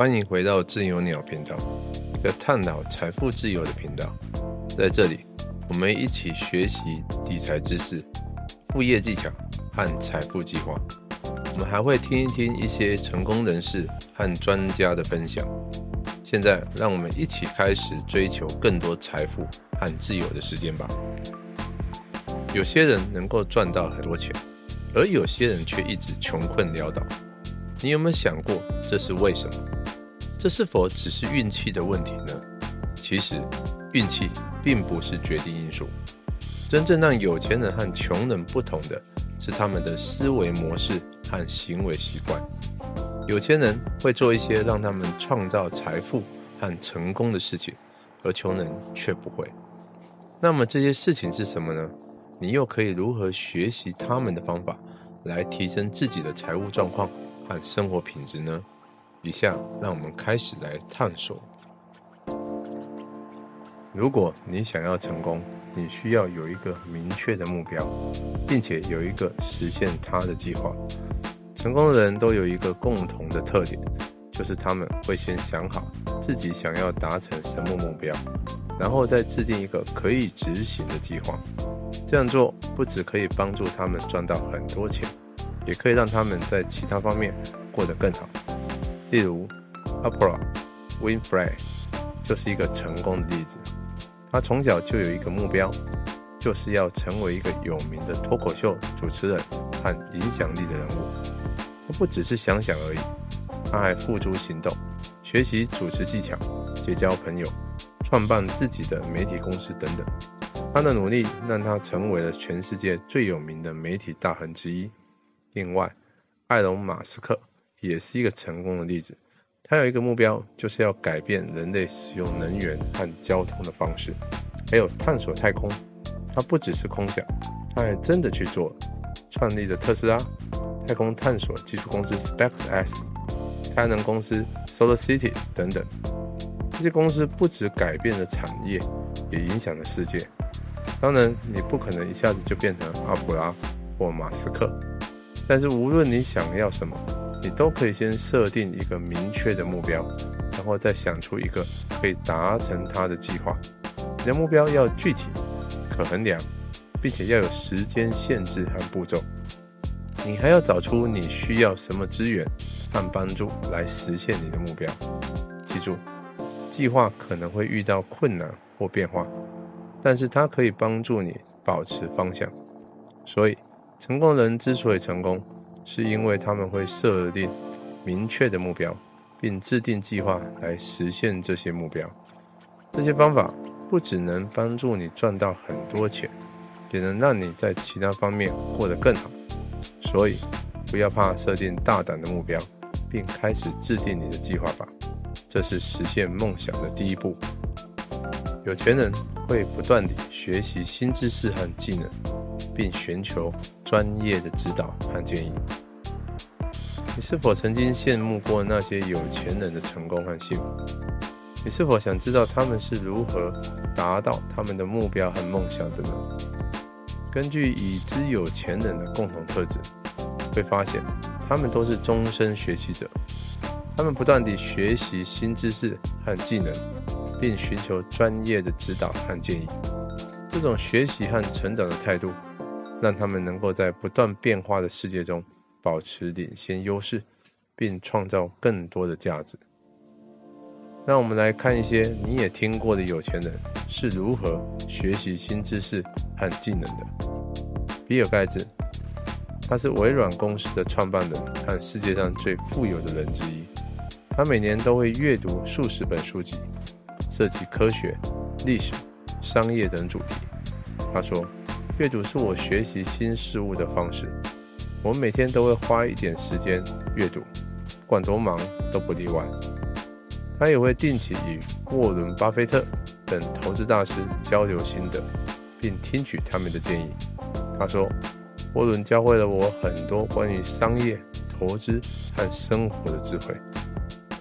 欢迎回到自由鸟频道，一个探讨财富自由的频道。在这里，我们一起学习理财知识、副业技巧和财富计划。我们还会听一听一些成功人士和专家的分享。现在，让我们一起开始追求更多财富和自由的时间吧。有些人能够赚到很多钱，而有些人却一直穷困潦倒。你有没有想过这是为什么？这是否只是运气的问题呢？其实，运气并不是决定因素。真正让有钱人和穷人不同的是他们的思维模式和行为习惯。有钱人会做一些让他们创造财富和成功的事情，而穷人却不会。那么这些事情是什么呢？你又可以如何学习他们的方法，来提升自己的财务状况和生活品质呢？以下让我们开始来探索。如果你想要成功，你需要有一个明确的目标，并且有一个实现它的计划。成功的人都有一个共同的特点，就是他们会先想好自己想要达成什么目标，然后再制定一个可以执行的计划。这样做不只可以帮助他们赚到很多钱，也可以让他们在其他方面过得更好。例如 Oprah Winfrey 就是一个成功的例子。他从小就有一个目标，就是要成为一个有名的脱口秀主持人和影响力的人物。他不只是想想而已，他还付诸行动，学习主持技巧，结交朋友，创办自己的媒体公司等等。他的努力让他成为了全世界最有名的媒体大亨之一。另外，埃隆·马斯克也是一个成功的例子。他有一个目标，就是要改变人类使用能源和交通的方式，还有探索太空。他不只是空想，他还真的去做了，创立了特斯拉、太空探索技术公司 SpaceX、太阳能公司 SolarCity 等等。这些公司不只改变了产业，也影响了世界。当然，你不可能一下子就变成阿普拉或马斯克，但是无论你想要什么，你都可以先设定一个明确的目标，然后再想出一个可以达成它的计划。你的目标要具体、可衡量，并且要有时间限制和步骤。你还要找出你需要什么资源和帮助来实现你的目标。记住，计划可能会遇到困难或变化，但是它可以帮助你保持方向。所以，成功人之所以成功，是因为他们会设定明确的目标，并制定计划来实现这些目标。这些方法不只能帮助你赚到很多钱，也能让你在其他方面过得更好。所以，不要怕设定大胆的目标，并开始制定你的计划吧。这是实现梦想的第一步。有钱人会不断地学习新知识和技能，并寻求专业的指导和建议。你是否曾经羡慕过那些有钱人的成功和幸福？你是否想知道他们是如何达到他们的目标和梦想的呢？根据已知有钱人的共同特质，会发现他们都是终身学习者。他们不断地学习新知识和技能，并寻求专业的指导和建议。这种学习和成长的态度，让他们能够在不断变化的世界中保持领先优势，并创造更多的价值。让我们来看一些你也听过的有钱人是如何学习新知识和技能的。比尔盖茨，他是微软公司的创办人和世界上最富有的人之一。他每年都会阅读数十本书籍，涉及科学、历史、商业等主题。他说，阅读是我学习新事物的方式。我每天都会花一点时间阅读，不管多忙都不例外。他也会定期与沃伦·巴菲特等投资大师交流心得，并听取他们的建议。他说，沃伦教会了我很多关于商业、投资和生活的智慧。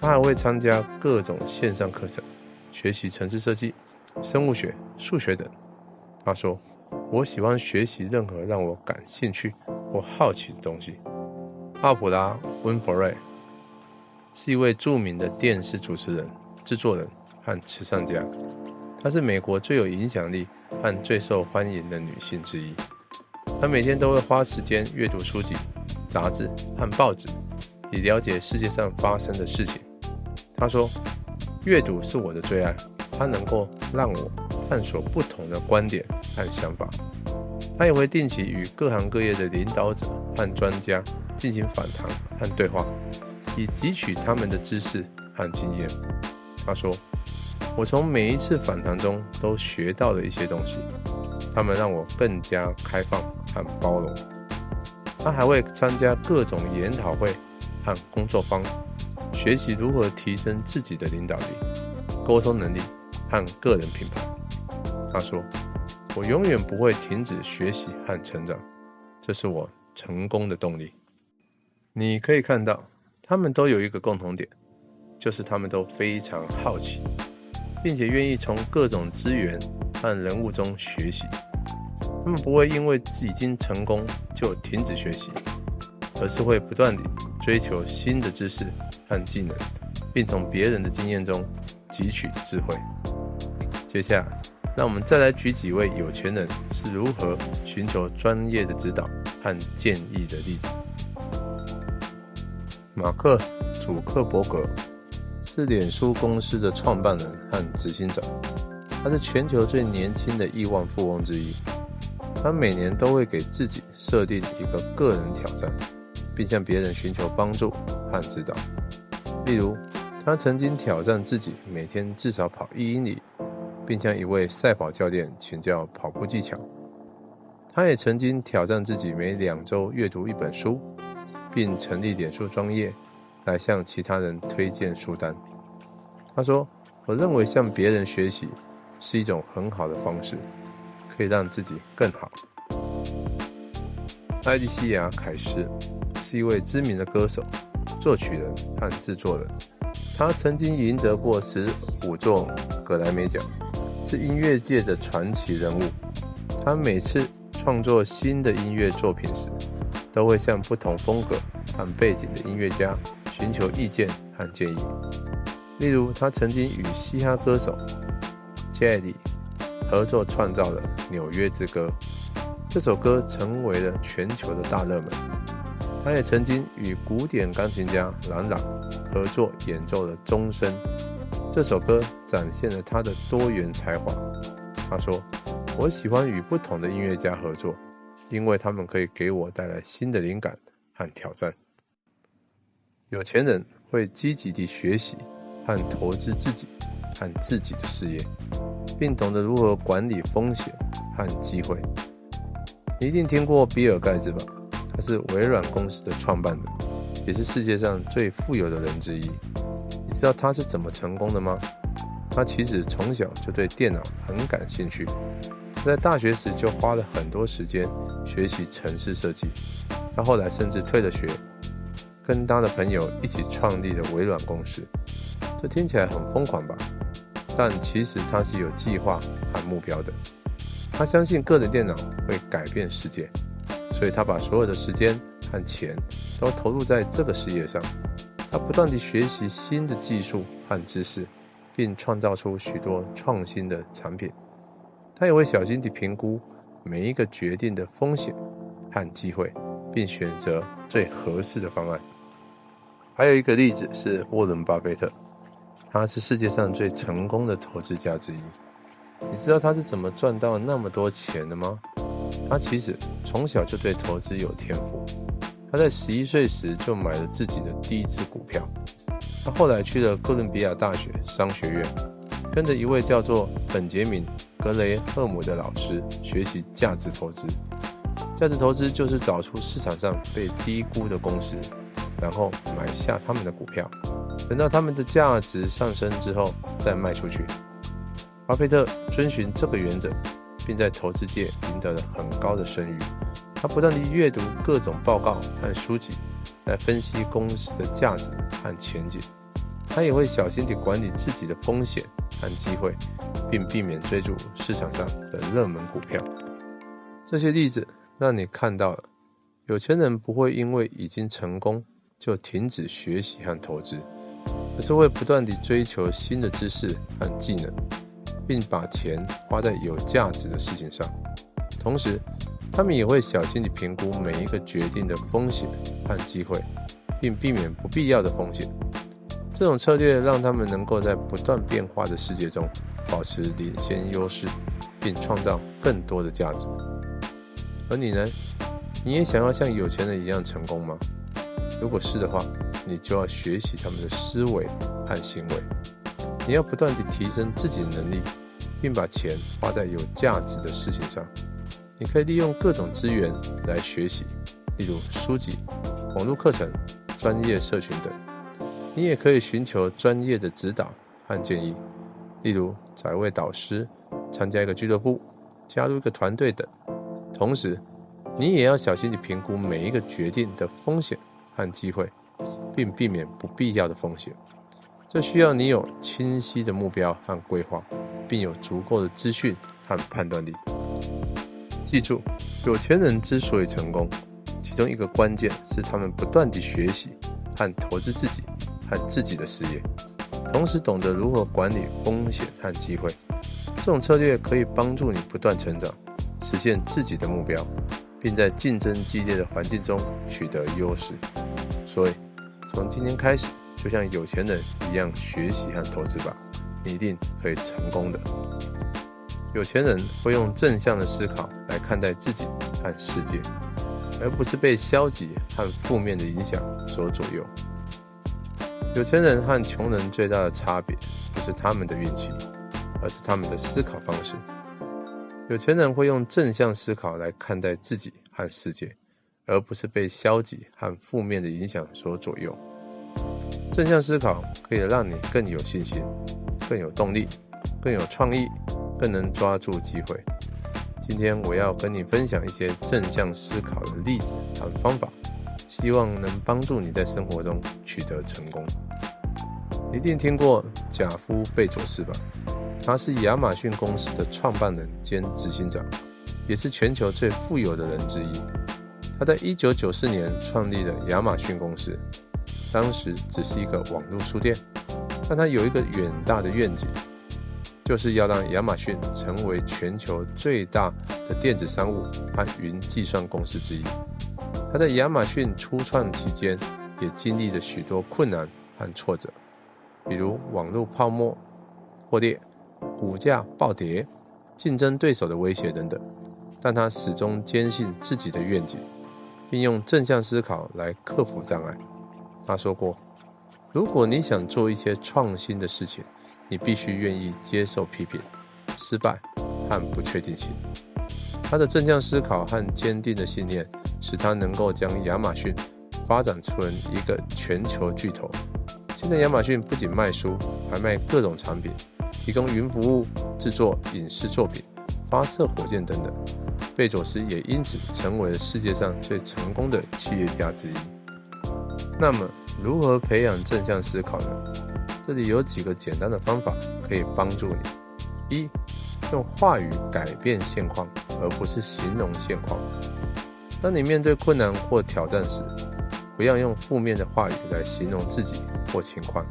他还会参加各种线上课程，学习程式设计、生物学、数学等。他说，我喜欢学习任何让我感兴趣或好奇的东西。奥普拉·温弗瑞是一位著名的电视主持人、制作人和慈善家。她是美国最有影响力和最受欢迎的女性之一。她每天都会花时间阅读书籍、杂志和报纸，以了解世界上发生的事情。她说，阅读是我的最爱，它能够让我探索不同的观点和想法。她也会定期与各行各业的领导者和专家进行访谈和对话，以汲取他们的知识和经验。她说，我从每一次访谈中都学到了一些东西，他们让我更加开放和包容。她还会参加各种研讨会和工作坊，学习如何提升自己的领导力、沟通能力和个人品牌。她说，我永远不会停止学习和成长，这是我成功的动力。你可以看到，他们都有一个共同点，就是他们都非常好奇，并且愿意从各种资源和人物中学习。他们不会因为已经成功就停止学习，而是会不断地追求新的知识和技能，并从别人的经验中汲取智慧。接下来，让我们再来举几位有钱人是如何寻求专业的指导和建议的例子。马克·祖克伯格是脸书公司的创办人和执行长，他是全球最年轻的亿万富翁之一。他每年都会给自己设定一个个人挑战，并向别人寻求帮助和指导。例如，他曾经挑战自己每天至少跑1英里，并向一位赛跑教练请教跑步技巧。他也曾经挑战自己每2周阅读一本书，并成立脸书专页来向其他人推荐书单。他说，我认为向别人学习是一种很好的方式，可以让自己更好。艾莉西亚·凯斯是一位知名的歌手、作曲人和制作人。他曾经赢得过15座格莱美奖，是音乐界的传奇人物。他每次创作新的音乐作品时，都会向不同风格和背景的音乐家寻求意见和建议。例如，他曾经与嘻哈歌手 Jay-Z 合作创造了《纽约之歌》，这首歌成为了全球的大热门。他也曾经与古典钢琴家郎朗合作演奏了《钟声》，这首歌展现了他的多元才华。他说，我喜欢与不同的音乐家合作，因为他们可以给我带来新的灵感和挑战。有钱人会积极地学习和投资自己和自己的事业，并懂得如何管理风险和机会。你一定听过比尔盖茨吧？他是微软公司的创办人，也是世界上最富有的人之一。你知道他是怎么成功的吗？他其实从小就对电脑很感兴趣，他在大学时就花了很多时间学习程式设计。他后来甚至退了学，跟他的朋友一起创立了微软公司。这听起来很疯狂吧？但其实他是有计划和目标的。他相信个人电脑会改变世界，所以他把所有的时间和钱都投入在这个事业上。他不断地学习新的技术和知识，并创造出许多创新的产品。他也会小心地评估每一个决定的风险和机会，并选择最合适的方案。还有一个例子是沃伦·巴菲特，他是世界上最成功的投资家之一。你知道他是怎么赚到那么多钱的吗？他其实从小就对投资有天赋。他在11岁时就买了自己的第一支股票。他后来去了哥伦比亚大学商学院，跟着一位叫做本杰明·格雷赫姆的老师学习价值投资。价值投资就是找出市场上被低估的公司，然后买下他们的股票，等到他们的价值上升之后再卖出去。巴菲特遵循这个原则，并在投资界赢得了很高的声誉。他不断地阅读各种报告和书籍，来分析公司的价值和前景。他也会小心地管理自己的风险和机会，并避免追逐市场上的热门股票。这些例子让你看到了，有钱人不会因为已经成功就停止学习和投资，而是会不断地追求新的知识和技能，并把钱花在有价值的事情上。同时，他们也会小心地评估每一个决定的风险和机会，并避免不必要的风险。这种策略让他们能够在不断变化的世界中保持领先优势，并创造更多的价值。而你呢？你也想要像有钱人一样成功吗？如果是的话，你就要学习他们的思维和行为。你要不断地提升自己的能力，并把钱花在有价值的事情上。你可以利用各种资源来学习，例如书籍、网络课程、专业社群等。你也可以寻求专业的指导和建议，例如找一位导师、参加一个俱乐部、加入一个团队等。同时，你也要小心地评估每一个决定的风险和机会，并避免不必要的风险。这需要你有清晰的目标和规划，并有足够的资讯和判断力。记住，有钱人之所以成功，其中一个关键是他们不断地学习和投资自己和自己的事业，同时懂得如何管理风险和机会。这种策略可以帮助你不断成长，实现自己的目标，并在竞争激烈的环境中取得优势。所以，从今天开始，就像有钱人一样学习和投资吧，你一定可以成功的。有钱人会用正向的思考来看待自己和世界，而不是被消极和负面的影响所左右。有钱人和穷人最大的差别不是他们的运气，而是他们的思考方式。有钱人会用正向思考来看待自己和世界，而不是被消极和负面的影响所左右。正向思考可以让你更有信心、更有动力、更有创意，更能抓住机会。今天我要跟你分享一些正向思考的例子和方法，希望能帮助你在生活中取得成功。你一定听过贾夫·贝佐斯吧？他是亚马逊公司的创办人兼执行长，也是全球最富有的人之一。他在1994年创立了亚马逊公司，当时只是一个网络书店，但他有一个远大的愿景，就是要让亚马逊成为全球最大的电子商务和云计算公司之一。他在亚马逊初创期间也经历了许多困难和挫折，比如网络泡沫破裂、股价暴跌、竞争对手的威胁等等，但他始终坚信自己的愿景，并用正向思考来克服障碍。他说过，如果你想做一些创新的事情，你必须愿意接受批评、失败和不确定性。他的正向思考和坚定的信念使他能够将亚马逊发展成一个全球巨头。现在亚马逊不仅卖书，还卖各种产品，提供云服务、制作影视作品、发射火箭等等。贝佐斯也因此成为了世界上最成功的企业家之一。那么，如何培养正向思考呢？这里有几个简单的方法可以帮助你。一，用话语改变现况，而不是形容现况。当你面对困难或挑战时，不要用负面的话语来形容自己或情况，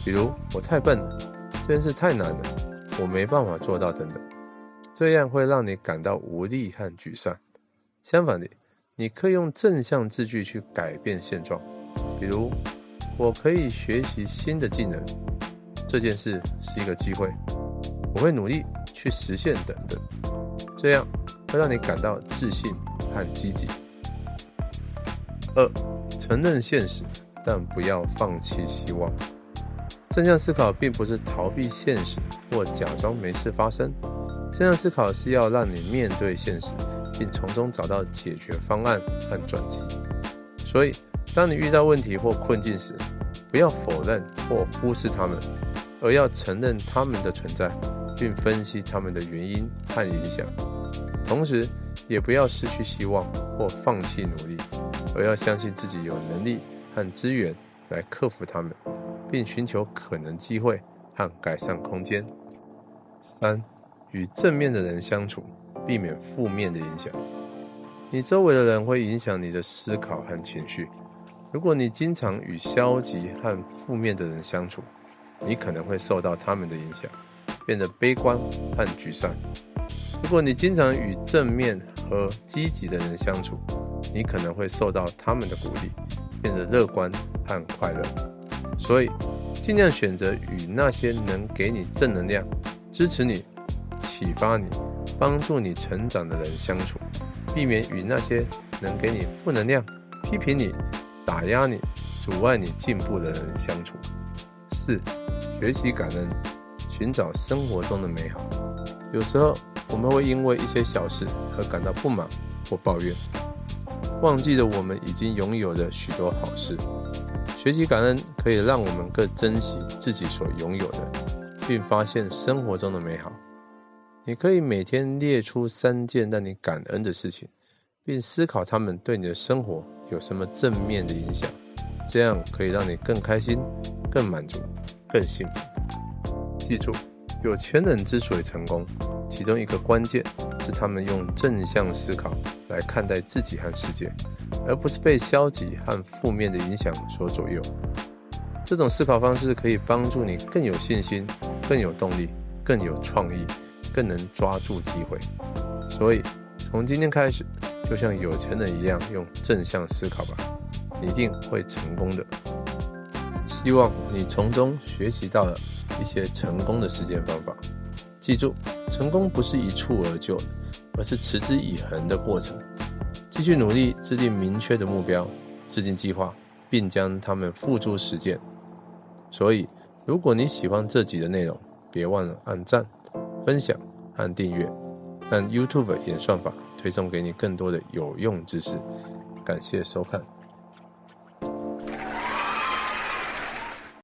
比如我太笨了，这件事太难了，我没办法做到等等。这样会让你感到无力和沮丧。相反的，你可以用正向字句去改变现状，比如我可以学习新的技能，这件事是一个机会，我会努力去实现等等。这样会让你感到自信和积极。二，承认现实，但不要放弃希望。正向思考并不是逃避现实或假装没事发生，正向思考是要让你面对现实，并从中找到解决方案和转机。所以，当你遇到问题或困境时，不要否认或忽视它们，而要承认它们的存在，并分析它们的原因和影响。同时，也不要失去希望或放弃努力，而要相信自己有能力和资源来克服它们，并寻求可能机会和改善空间。三，与正面的人相处，避免负面的影响。你周围的人会影响你的思考和情绪，如果你经常与消极和负面的人相处，你可能会受到他们的影响，变得悲观和沮丧。如果你经常与正面和积极的人相处，你可能会受到他们的鼓励，变得乐观和快乐。所以，尽量选择与那些能给你正能量、支持你、启发你、帮助你成长的人相处，避免与那些能给你负能量、批评你、打压你、阻碍你进步的人相处。4. 学习感恩，寻找生活中的美好。有时候我们会因为一些小事而感到不满或抱怨，忘记了我们已经拥有的许多好事。学习感恩可以让我们更珍惜自己所拥有的，并发现生活中的美好。你可以每天列出3件让你感恩的事情，并思考它们对你的生活有什么正面的影响，这样可以让你更开心、更满足、更幸福。记住，有钱人之所以成功，其中一个关键是他们用正向思考来看待自己和世界，而不是被消极和负面的影响所左右。这种思考方式可以帮助你更有信心、更有动力、更有创意，更能抓住机会。所以，从今天开始，就像有钱人一样用正向思考吧，你一定会成功的。希望你从中学习到了一些成功的实践方法。记住，成功不是一蹴而就的，而是持之以恒的过程。继续努力，制定明确的目标，制定计划，并将它们付诸实践。所以，如果你喜欢这集的内容，别忘了按赞、分享和订阅，让 YouTube 演算法推送给你更多的有用知识。感谢收看。